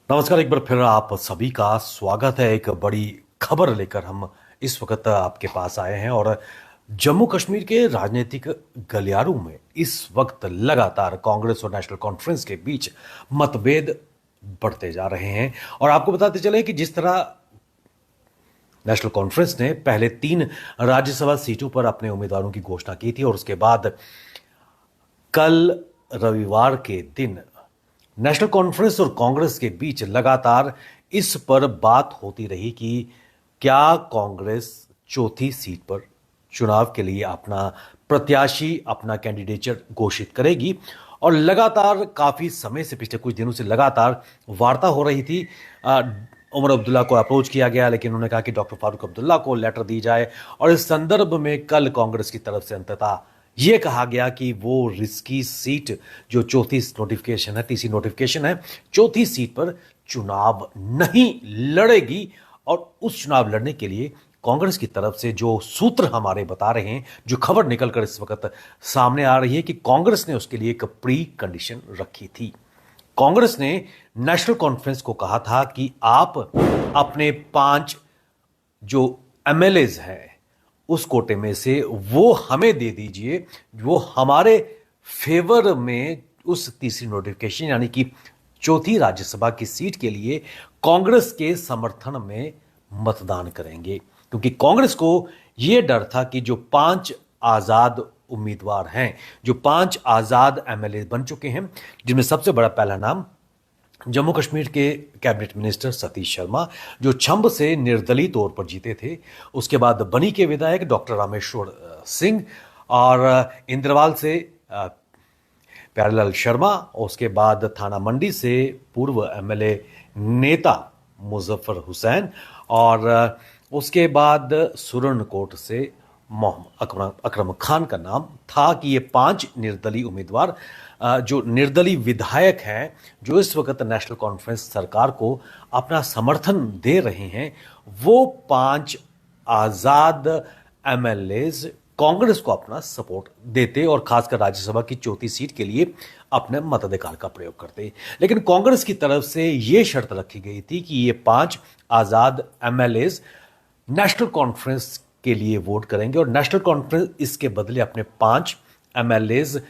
नमस्कार। एक बार फिर आप सभी का स्वागत है। एक बड़ी खबर लेकर हम इस वक्त आपके पास आए हैं और जम्मू कश्मीर के राजनीतिक गलियारों में इस वक्त लगातार कांग्रेस और नेशनल कॉन्फ्रेंस के बीच मतभेद बढ़ते जा रहे हैं। और आपको बताते चले कि जिस तरह नेशनल कॉन्फ्रेंस ने पहले 3 राज्यसभा सीटों पर अपने उम्मीदवारों की घोषणा की थी और उसके बाद कल रविवार के दिन नेशनल कॉन्फ्रेंस और कांग्रेस के बीच लगातार इस पर बात होती रही कि क्या कांग्रेस चौथी सीट पर चुनाव के लिए अपना प्रत्याशी, अपना कैंडिडेचर घोषित करेगी। और लगातार काफी समय से, पिछले कुछ दिनों से लगातार वार्ता हो रही थी। उमर अब्दुल्ला को अप्रोच किया गया, लेकिन उन्होंने कहा कि डॉक्टर फारूक अब्दुल्ला को लेटर दी जाए। और इस संदर्भ में कल कांग्रेस की तरफ से अंततः ये कहा गया कि वो रिस्की सीट, जो चौथी नोटिफिकेशन है, तीसरी नोटिफिकेशन है, चौथी सीट पर चुनाव नहीं लड़ेगी। और उस चुनाव लड़ने के लिए कांग्रेस की तरफ से जो सूत्र हमारे बता रहे हैं, जो खबर निकलकर इस वक्त सामने आ रही है कि कांग्रेस ने उसके लिए एक प्री कंडीशन रखी थी। कांग्रेस ने नेशनल कॉन्फ्रेंस को कहा था कि आप अपने 5 जो एमएलएज हैं उस कोटे में से वो हमें दे दीजिए, वो हमारे फेवर में उस तीसरी नोटिफिकेशन यानी कि चौथी राज्यसभा की सीट के लिए कांग्रेस के समर्थन में मतदान करेंगे। क्योंकि कांग्रेस को यह डर था कि जो 5 आजाद उम्मीदवार हैं, जो 5 आजाद एमएलए बन चुके हैं, जिनमें सबसे बड़ा पहला नाम जम्मू कश्मीर के कैबिनेट मिनिस्टर सतीश शर्मा, जो छंब से निर्दलीय तौर पर जीते थे। उसके बाद बनी के विधायक डॉक्टर रामेश्वर सिंह, और इंद्रवाल से प्यारेलाल शर्मा, उसके बाद थाना मंडी से पूर्व एमएलए नेता मुजफ्फर हुसैन, और उसके बाद सुरनकोट से मोहम्मद अकरम खान का नाम था कि ये 5 निर्दलीय उम्मीदवार, जो निर्दलीय विधायक हैं, जो इस वक्त नेशनल कॉन्फ्रेंस सरकार को अपना समर्थन दे रहे हैं, वो 5 आजाद एमएलएज कांग्रेस को अपना सपोर्ट देते और खासकर राज्यसभा की चौथी सीट के लिए अपने मताधिकार का प्रयोग करते। लेकिन कांग्रेस की तरफ से यह शर्त रखी गई थी कि ये 5 आजाद एमएलएज नेशनल कॉन्फ्रेंस के लिए वोट करेंगे और नेशनल कॉन्फ्रेंस इसके बदले अपने 5 एमएलएज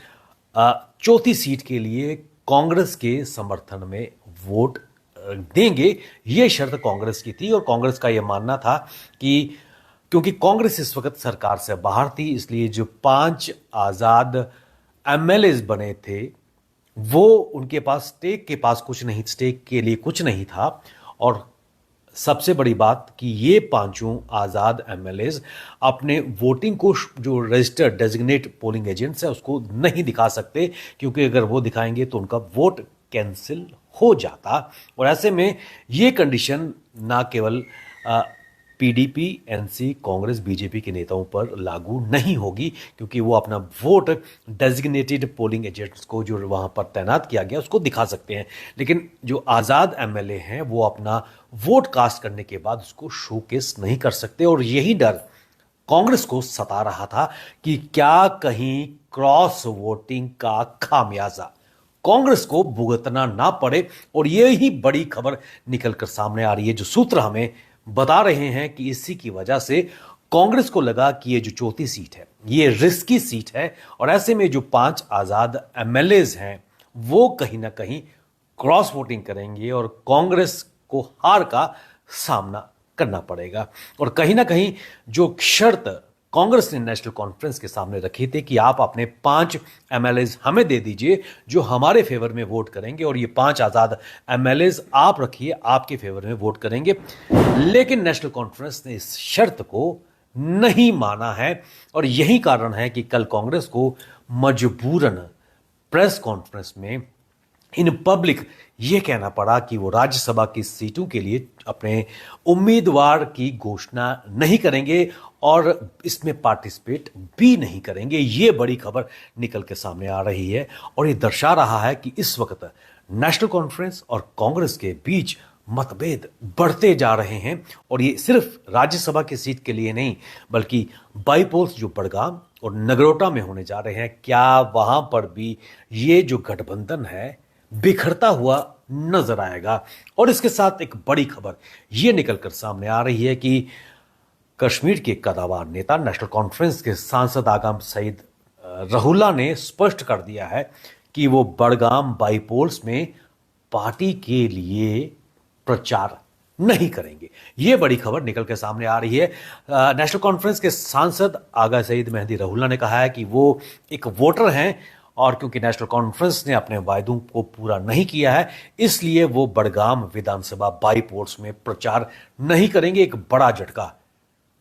चौथी सीट के लिए कांग्रेस के समर्थन में वोट देंगे। यह शर्त कांग्रेस की थी और कांग्रेस का यह मानना था कि क्योंकि कांग्रेस इस वक्त सरकार से बाहर थी, इसलिए जो 5 आजाद एमएलएज बने थे वो उनके पास स्टेक के पास कुछ नहीं, स्टेक के लिए कुछ नहीं था। और सबसे बड़ी बात कि ये 5 आजाद एमएलएज अपने वोटिंग को, जो रजिस्टर्ड डेजिग्नेट पोलिंग एजेंट्स है, उसको नहीं दिखा सकते, क्योंकि अगर वो दिखाएंगे तो उनका वोट कैंसिल हो जाता। और ऐसे में ये कंडीशन ना केवल पीडीपी, एनसी, कांग्रेस, बीजेपी के नेताओं पर लागू नहीं होगी, क्योंकि वो अपना वोट डेजिग्नेटेड पोलिंग एजेंट्स को जो वहां पर तैनात किया गया उसको दिखा सकते हैं। लेकिन जो आजाद एमएलए हैं वो अपना वोट कास्ट करने के बाद उसको शोकेस नहीं कर सकते। और यही डर कांग्रेस को सता रहा था कि क्या कहीं क्रॉस वोटिंग का खामियाजा कांग्रेस को भुगतना ना पड़े। और यही बड़ी खबर निकलकर सामने आ रही है, जो सूत्र हमें बता रहे हैं कि इसी की वजह से कांग्रेस को लगा कि ये जो चौथी सीट है ये रिस्की सीट है, और ऐसे में जो 5 आजाद एमएलएज हैं वो कहीं ना कहीं क्रॉस वोटिंग करेंगे और कांग्रेस को हार का सामना करना पड़ेगा। और कहीं ना कहीं जो शर्त कांग्रेस ने नेशनल कॉन्फ्रेंस के सामने रखी थी कि आप अपने 5 एमएलएज हमें दे दीजिए जो हमारे फेवर में वोट करेंगे, और ये 5 आजाद एमएलएज आप रखिए, आपके फेवर में वोट करेंगे। लेकिन नेशनल कॉन्फ्रेंस ने इस शर्त को नहीं माना है, और यही कारण है कि कल कांग्रेस को मजबूरन प्रेस कॉन्फ्रेंस में इन पब्लिक ये कहना पड़ा कि वो राज्यसभा की सीटों के लिए अपने उम्मीदवार की घोषणा नहीं करेंगे और इसमें पार्टिसिपेट भी नहीं करेंगे। ये बड़ी खबर निकल के सामने आ रही है और ये दर्शा रहा है कि इस वक्त नेशनल कॉन्फ्रेंस और कांग्रेस के बीच मतभेद बढ़ते जा रहे हैं। और ये सिर्फ राज्यसभा की सीट के लिए नहीं, बल्कि बाईपोल्स जो बड़गाम और नगरोटा में होने जा रहे हैं, क्या वहां पर भी ये जो गठबंधन है बिखरता हुआ नजर आएगा। और इसके साथ एक बड़ी खबर यह निकलकर सामने आ रही है कि कश्मीर के कद्दावर नेता नेशनल कॉन्फ्रेंस के सांसद आगम सईद रहुल्ला ने स्पष्ट कर दिया है कि वो बड़गाम बाईपोल्स में पार्टी के लिए प्रचार नहीं करेंगे। ये बड़ी खबर निकल के सामने आ रही है। नेशनल कॉन्फ्रेंस के सांसद आगा सईद मेहदी रहुल्ला ने कहा है कि वो एक वोटर हैं और क्योंकि नेशनल कॉन्फ्रेंस ने अपने वायदों को पूरा नहीं किया है, इसलिए वो बड़गाम विधानसभा बाईपोल्स में प्रचार नहीं करेंगे। एक बड़ा झटका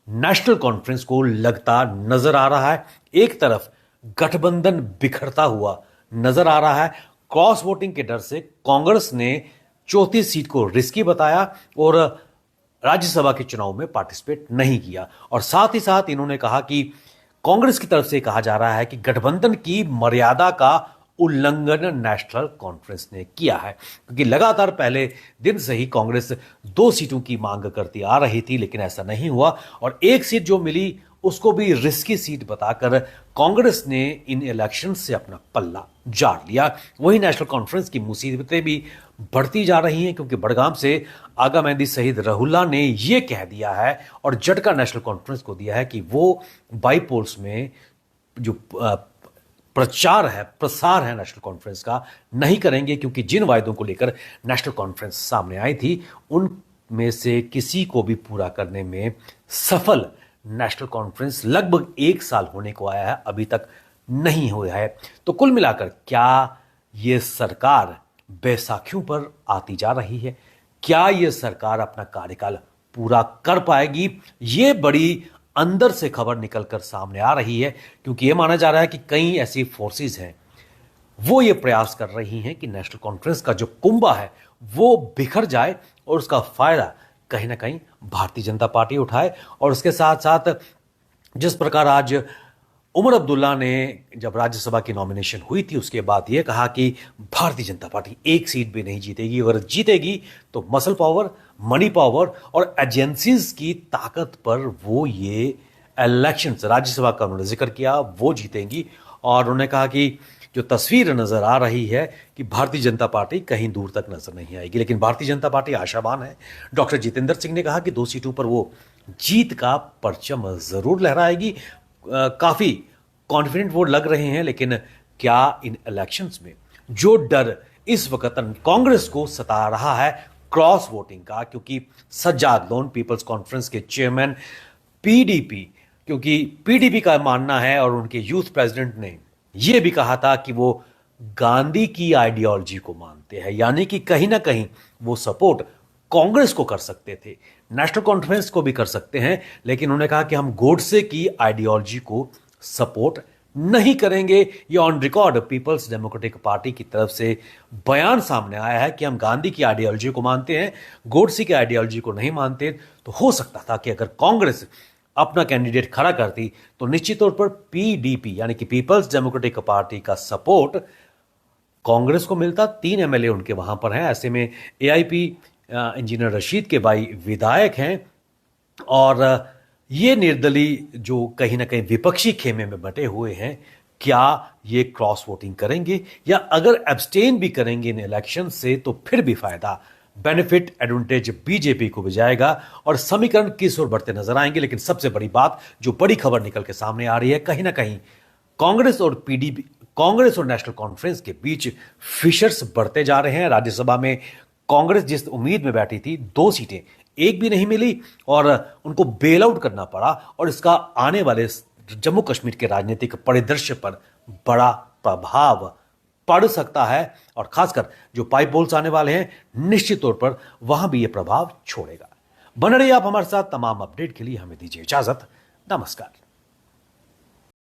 नेशनल कॉन्फ्रेंस को लगता नजर आ रहा है। एक तरफ गठबंधन बिखरता हुआ नजर आ रहा है। क्रॉस वोटिंग के डर से कांग्रेस ने चौथी सीट को रिस्की बताया और राज्यसभा के चुनाव में पार्टिसिपेट नहीं किया। और साथ ही साथ इन्होंने कहा कि कांग्रेस की तरफ से कहा जा रहा है कि गठबंधन की मर्यादा का उल्लंघन नेशनल कॉन्फ्रेंस ने किया है, क्योंकि लगातार पहले दिन से ही कांग्रेस 2 सीटों की मांग करती आ रही थी, लेकिन ऐसा नहीं हुआ और एक सीट जो मिली उसको भी रिस्की सीट बताकर कांग्रेस ने इन इलेक्शन से अपना पल्ला झाड़ लिया। वहीं नेशनल कॉन्फ्रेंस की मुसीबतें भी बढ़ती जा रही हैं, क्योंकि बड़गाम से आगा मेहदी सईद रहुल्ला ने यह कह दिया है और झटका नेशनल कॉन्फ्रेंस को दिया है कि वो बाईपोल्स में जो प्रसार है नेशनल कॉन्फ्रेंस का नहीं करेंगे, क्योंकि जिन वायदों को लेकर नेशनल कॉन्फ्रेंस सामने आई थी उनमें से किसी को भी पूरा करने में सफल नेशनल कॉन्फ्रेंस लगभग 1 साल होने को आया है, अभी तक नहीं हुआ है। तो कुल मिलाकर क्या ये सरकार बैसाखियों पर आती जा रही है? क्या ये सरकार अपना कार्यकाल पूरा कर पाएगी? ये बड़ी अंदर से खबर निकलकर सामने आ रही है, क्योंकि ये माना जा रहा है कि कई ऐसी फोर्सेस हैं वो ये प्रयास कर रही हैं कि नेशनल कॉन्फ्रेंस का जो कुंभा है वो बिखर जाए और उसका फायदा कहीं ना कहीं भारतीय जनता पार्टी उठाए। और उसके साथ साथ जिस प्रकार आज उमर अब्दुल्ला ने जब राज्यसभा की नॉमिनेशन हुई थी उसके बाद यह कहा कि भारतीय जनता पार्टी 1 सीट भी नहीं जीतेगी, अगर जीतेगी तो मसल पावर, मनी पावर और एजेंसीज की ताकत पर वो ये इलेक्शंस, राज्यसभा का उन्होंने जिक्र किया, वो जीतेंगी। और उन्होंने कहा कि जो तस्वीर नजर आ रही है कि भारतीय जनता पार्टी कहीं दूर तक नजर नहीं आएगी, लेकिन भारतीय जनता पार्टी आशावान है। डॉक्टर जितेंद्र सिंह ने कहा कि 2 सीटों पर वो जीत का परचम जरूर लहराएगी। काफी कॉन्फिडेंट वो लग रहे हैं, लेकिन क्या इन इलेक्शंस में जो डर इस वक्त कांग्रेस को सता रहा है क्रॉस वोटिंग का, क्योंकि सज्जाद लोन पीपल्स कॉन्फ्रेंस के चेयरमैन पीडीपी, क्योंकि पीडीपी का मानना है और उनके यूथ प्रेसिडेंट ने यह भी कहा था कि वो गांधी की आइडियोलॉजी को मानते हैं, यानी कि कहीं ना कहीं वो सपोर्ट कांग्रेस को कर सकते थे, नेशनल कॉन्फ्रेंस को भी कर सकते हैं, लेकिन उन्होंने कहा कि हम गोडसे की आइडियोलॉजी को सपोर्ट नहीं करेंगे। ये on record people's democratic party की तरफ से बयान सामने आया है कि हम गांधी की आइडियोलॉजी को मानते हैं, गोडसे की आइडियोलॉजी को नहीं मानते। तो हो सकता था कि अगर कांग्रेस अपना कैंडिडेट खड़ा करती तो निश्चित तौर पर पीडीपी यानी कि पीपल्स डेमोक्रेटिक पार्टी का सपोर्ट कांग्रेस को मिलता। 3 एमएलए उनके वहां पर हैं। ऐसे में एआईपी इंजीनियर रशीद के भाई विधायक हैं और ये निर्दलीय जो कहीं ना कहीं विपक्षी खेमे में बटे हुए हैं, क्या ये क्रॉस वोटिंग करेंगे या अगर एब्सटेन भी करेंगे इन इलेक्शन से तो फिर भी फायदा, बेनिफिट, एडवांटेज बीजेपी को भी जाएगा और समीकरण किस ओर बढ़ते नजर आएंगे। लेकिन सबसे बड़ी बात, जो बड़ी खबर निकल के सामने आ रही है, कहीं ना कहीं कांग्रेस और पीडीपी, कांग्रेस और नेशनल कॉन्फ्रेंस के बीच फिशर्स बढ़ते जा रहे हैं। राज्यसभा में कांग्रेस जिस उम्मीद में बैठी थी 2 सीटें, एक भी नहीं मिली और उनको बेल आउट करना पड़ा और इसका आने वाले जम्मू कश्मीर के राजनीतिक परिदृश्य पर बड़ा प्रभाव पड़ सकता है और खासकर जो पाई पोल्स आने वाले हैं निश्चित तौर पर वहां भी यह प्रभाव छोड़ेगा। बने रहिए आप हमारे साथ। तमाम अपडेट के लिए हमें दीजिए इजाजत। नमस्कार।